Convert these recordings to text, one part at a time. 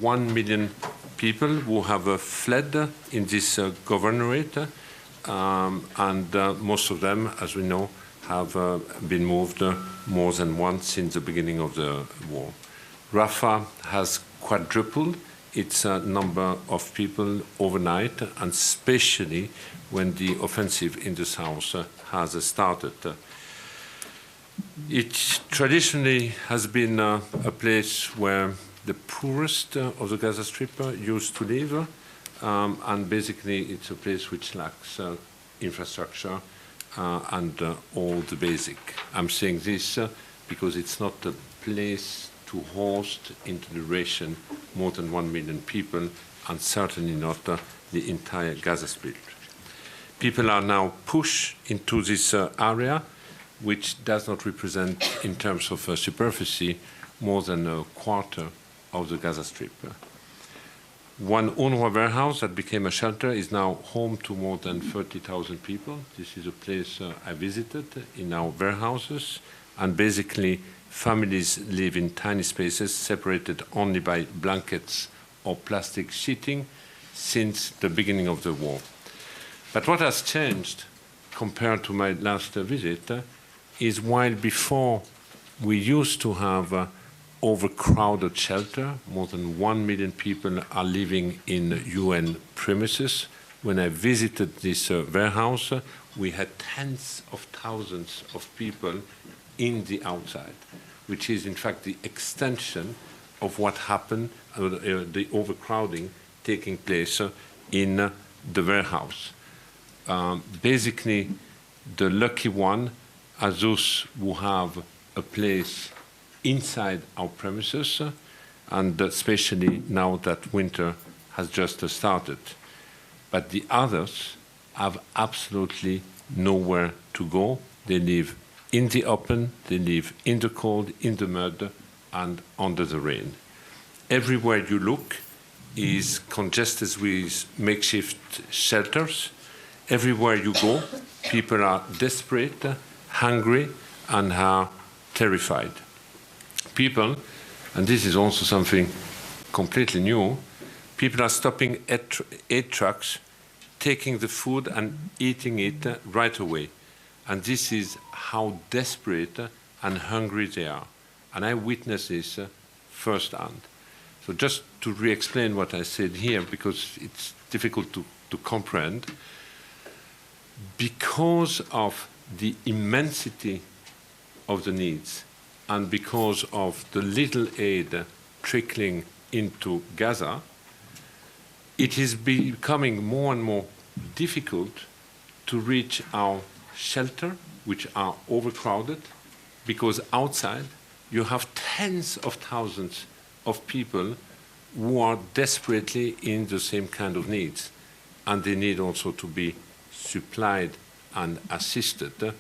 1 million people who have fled in this governorate, and most of them, as we know, have been moved more than once since the beginning of the war. Rafah has quadrupled its number of people overnight, and especially when the offensive in the south has started. It traditionally has been a place where the poorest of the Gaza Strip used to live, and basically it's a place which lacks infrastructure and all the basic. I'm saying this because it's not a place to host into duration more than 1 million people, and certainly not the entire Gaza Strip. People are now pushed into this area, which does not represent, in terms of superficie, more than a quarter of the Gaza Strip. One UNRWA warehouse that became a shelter is now home to more than 30,000 people. This is a place I visited in our warehouses, and basically families live in tiny spaces separated only by blankets or plastic sheeting since the beginning of the war. But what has changed compared to my last visit is, while before we used to have overcrowded shelter, more than 1 million people are living in UN premises. When I visited this warehouse, we had tens of thousands of people in the outside, which is in fact the extension of what happened, the overcrowding taking place in the warehouse. Basically, the lucky one are those who have a place inside our premises, and especially now that winter has just started. But the others have absolutely nowhere to go. They live in the open, they live in the cold, in the mud, and under the rain. Everywhere you look is congested with makeshift shelters. Everywhere you go, people are desperate, hungry, and are terrified. People, and this is also something completely new, people are stopping aid trucks, taking the food and eating it right away. And this is how desperate and hungry they are. And I witnessed this firsthand. So just to re-explain what I said here, because it's difficult to comprehend, because of the immensity of the needs, and because of the little aid trickling into Gaza, it is becoming more and more difficult to reach our shelter, which are overcrowded, because outside you have tens of thousands of people who are desperately in the same kind of needs, and they need also to be supplied and assisted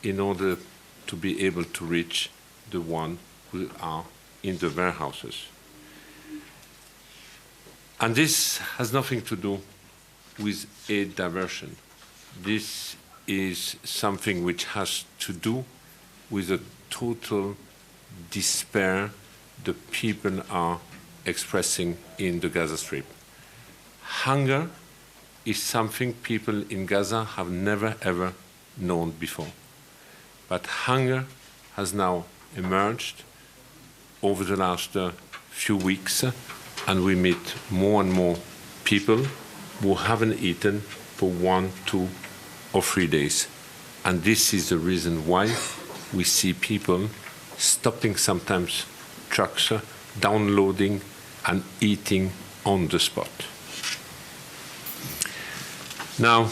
in order to be able to reach the ones who are in the warehouses. And this has nothing to do with aid diversion. This is something which has to do with the total despair the people are expressing in the Gaza Strip. Hunger is something people in Gaza have never ever known before. But hunger has now emerged over the last few weeks, and we meet more and more people who haven't eaten for 1, 2, or 3 days. And this is the reason why we see people stopping sometimes trucks, downloading and eating on the spot. Now,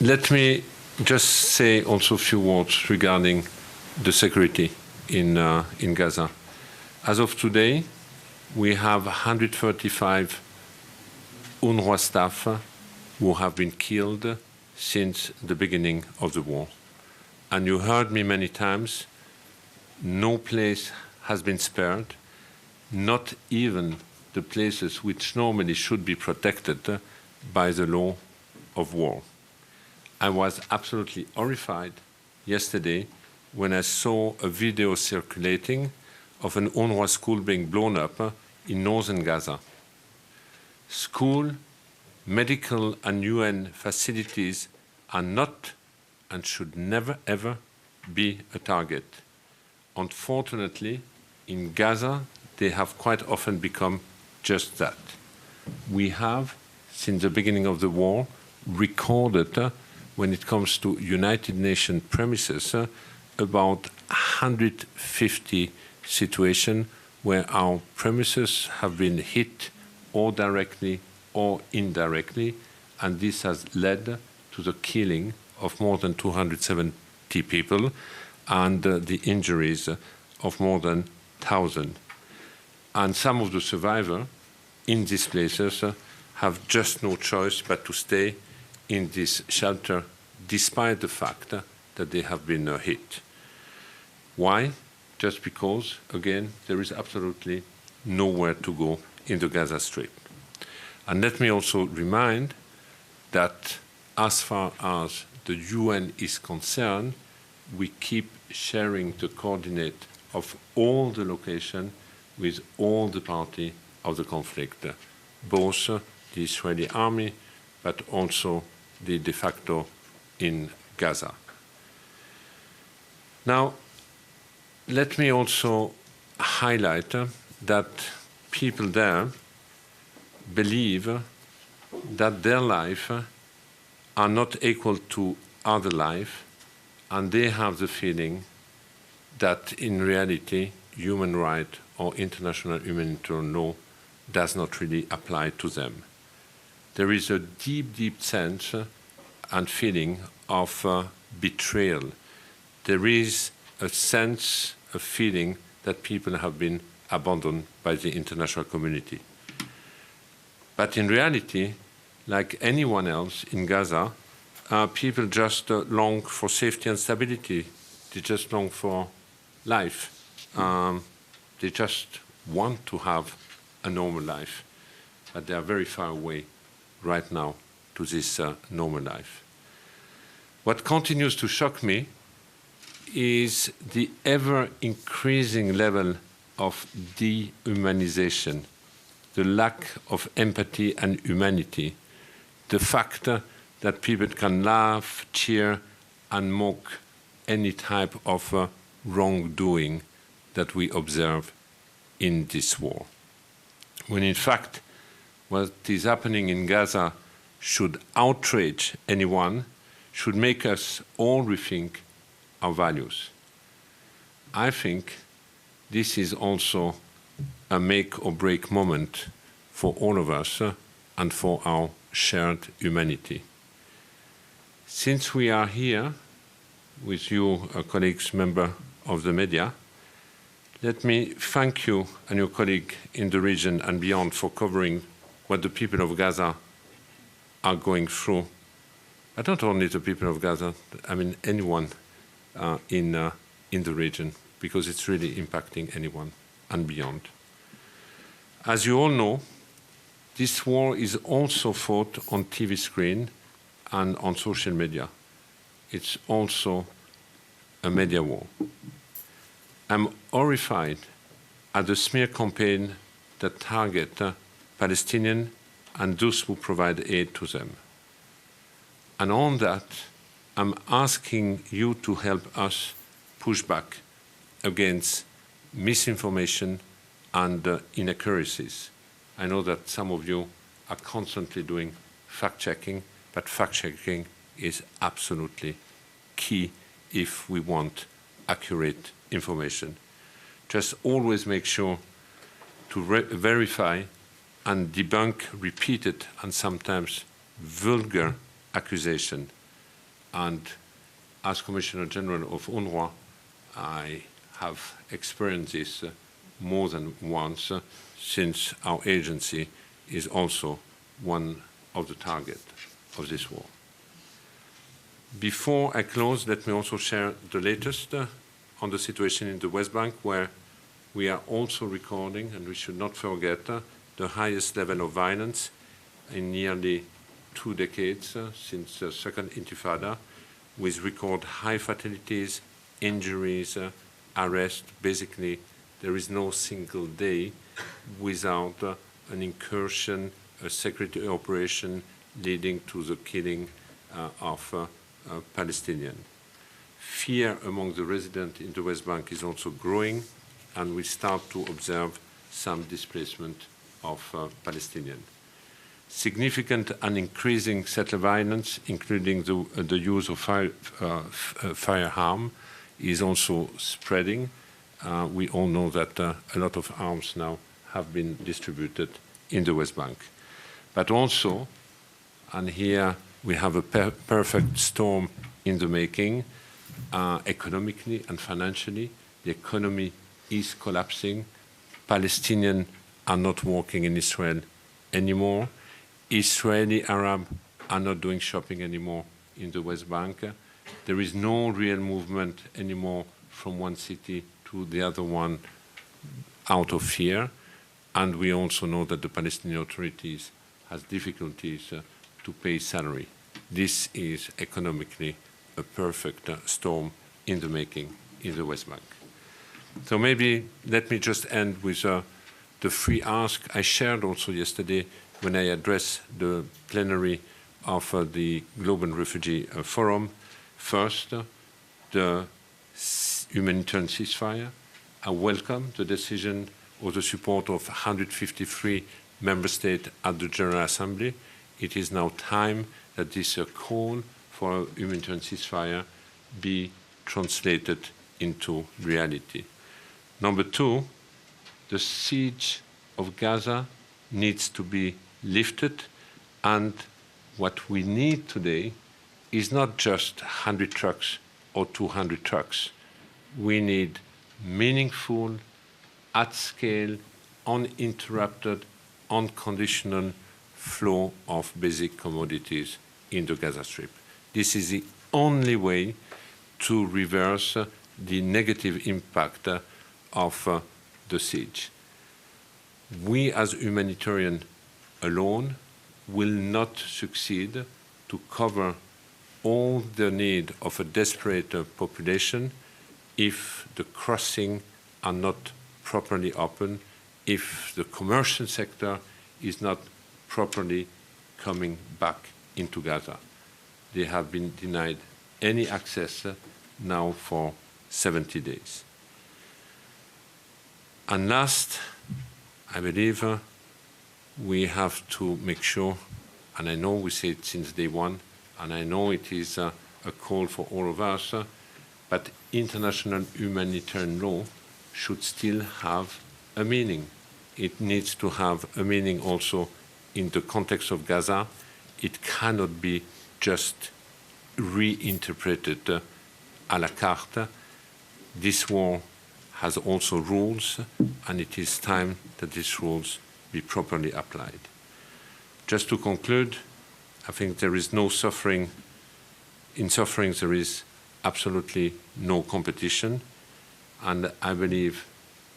let me just say also a few words regarding the security in Gaza. As of today, we have 135 UNRWA staff who have been killed since the beginning of the war. And you heard me many times, no place has been spared, not even the places which normally should be protected by the law of war. I was absolutely horrified yesterday when I saw a video circulating of an UNRWA school being blown up in northern Gaza. School, medical and UN facilities are not and should never ever be a target. Unfortunately, in Gaza, they have quite often become just that. We have, since the beginning of the war, recorded, when it comes to United Nations premises, about 150 situations where our premises have been hit or directly or indirectly, and this has led to the killing of more than 270 people and the injuries of more than 1,000. And some of the survivors in these places have just no choice but to stay in this shelter despite the fact that they have been hit. Why? Just because, again, there is absolutely nowhere to go in the Gaza Strip. And let me also remind that as far as the UN is concerned, we keep sharing the coordinate of all the locations with all the parties of the conflict, both the Israeli army, but also the de facto in Gaza. Now, let me also highlight that people there believe that their life are not equal to other life, and they have the feeling that in reality human rights or international humanitarian law does not really apply to them. There is a deep, deep sense and feeling of betrayal. There is a sense, a feeling that people have been abandoned by the international community. But in reality, like anyone else in Gaza, people just long for safety and stability. They just long for life. They just want to have a normal life. But they are very far away right now to this normal life. What continues to shock me is the ever-increasing level of dehumanization, the lack of empathy and humanity, the fact that people can laugh, cheer, and mock any type of wrongdoing that we observe in this war. When in fact, what is happening in Gaza should outrage anyone, should make us all rethink our values. I think this is also a make or break moment for all of us and for our shared humanity. Since we are here with you, colleagues, members of the media, let me thank you and your colleague in the region and beyond for covering what the people of Gaza are going through. But not only the people of Gaza, I mean anyone in the region, because it's really impacting anyone and beyond. As you all know, this war is also fought on TV screen and on social media. It's also a media war. I'm horrified at the smear campaign that target Palestinians and those who provide aid to them. And on that, I'm asking you to help us push back against misinformation and inaccuracies. I know that some of you are constantly doing fact-checking, but fact-checking is absolutely key if we want accurate information. Just always make sure to verify and debunk repeated and sometimes vulgar accusation. And as Commissioner General of UNRWA, I have experienced this more than once since our agency is also one of the targets of this war. Before I close, let me also share the latest on the situation in the West Bank, where we are also recording, and we should not forget, the highest level of violence in nearly 2 decades since the Second Intifada, with record high fatalities, injuries, arrests, basically there is no single day without an incursion, a security operation leading to the killing of Palestinians. Fear among the residents in the West Bank is also growing, and we start to observe some displacement of Palestinians. Significant and increasing settler violence, including the use of firearms, is also spreading. We all know that a lot of arms now have been distributed in the West Bank. But also, and here we have a perfect storm in the making, economically and financially. The economy is collapsing. Palestinians are not working in Israel anymore. Israeli Arabs are not doing shopping anymore in the West Bank. There is no real movement anymore from one city to the other one out of fear. And we also know that the Palestinian authorities have difficulties to pay salary. This is economically a perfect storm in the making in the West Bank. So maybe let me just end with the three asks I shared also yesterday when I addressed the plenary of the Global Refugee Forum. First, the humanitarian ceasefire. I welcome the decision or the support of 153 member states at the General Assembly. It is now time that this call for a humanitarian ceasefire be translated into reality. Number two, the siege of Gaza needs to be lifted, and what we need today is not just 100 trucks or 200 trucks. We need meaningful, at-scale, uninterrupted, unconditional flow of basic commodities in the Gaza Strip. This is the only way to reverse the negative impact of the siege. We as humanitarians alone will not succeed to cover all the need of a desperate population if the crossings are not properly open, if the commercial sector is not properly coming back into Gaza. They have been denied any access now for 70 days. And last, I believe we have to make sure, and I know we say it since day one, and I know it is a call for all of us, but international humanitarian law should still have a meaning. It needs to have a meaning also in the context of Gaza. It cannot be just reinterpreted à la carte. This war has also rules, and it is time that these rules be properly applied. Just to conclude, I think there is no suffering. In suffering, there is absolutely no competition, and I believe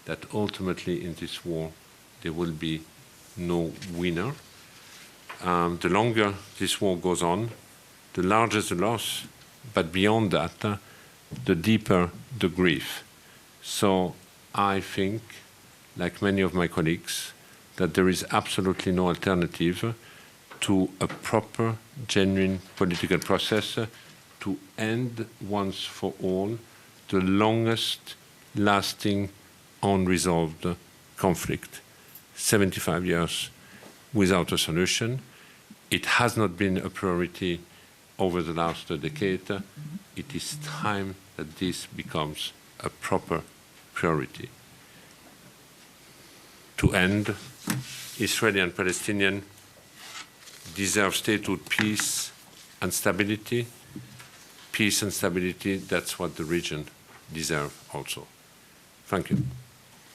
that ultimately in this war there will be no winner. The longer this war goes on, the larger the loss, but beyond that, the deeper the grief. So I think, like many of my colleagues, that there is absolutely no alternative to a proper, genuine political process to end once for all the longest lasting unresolved conflict. 75 years without a solution. It has not been a priority over the last decade. It is time that this becomes a proper priority. To end, Israeli and Palestinian deserve statehood, peace and stability. Peace and stability, that's what the region deserves also. Thank you.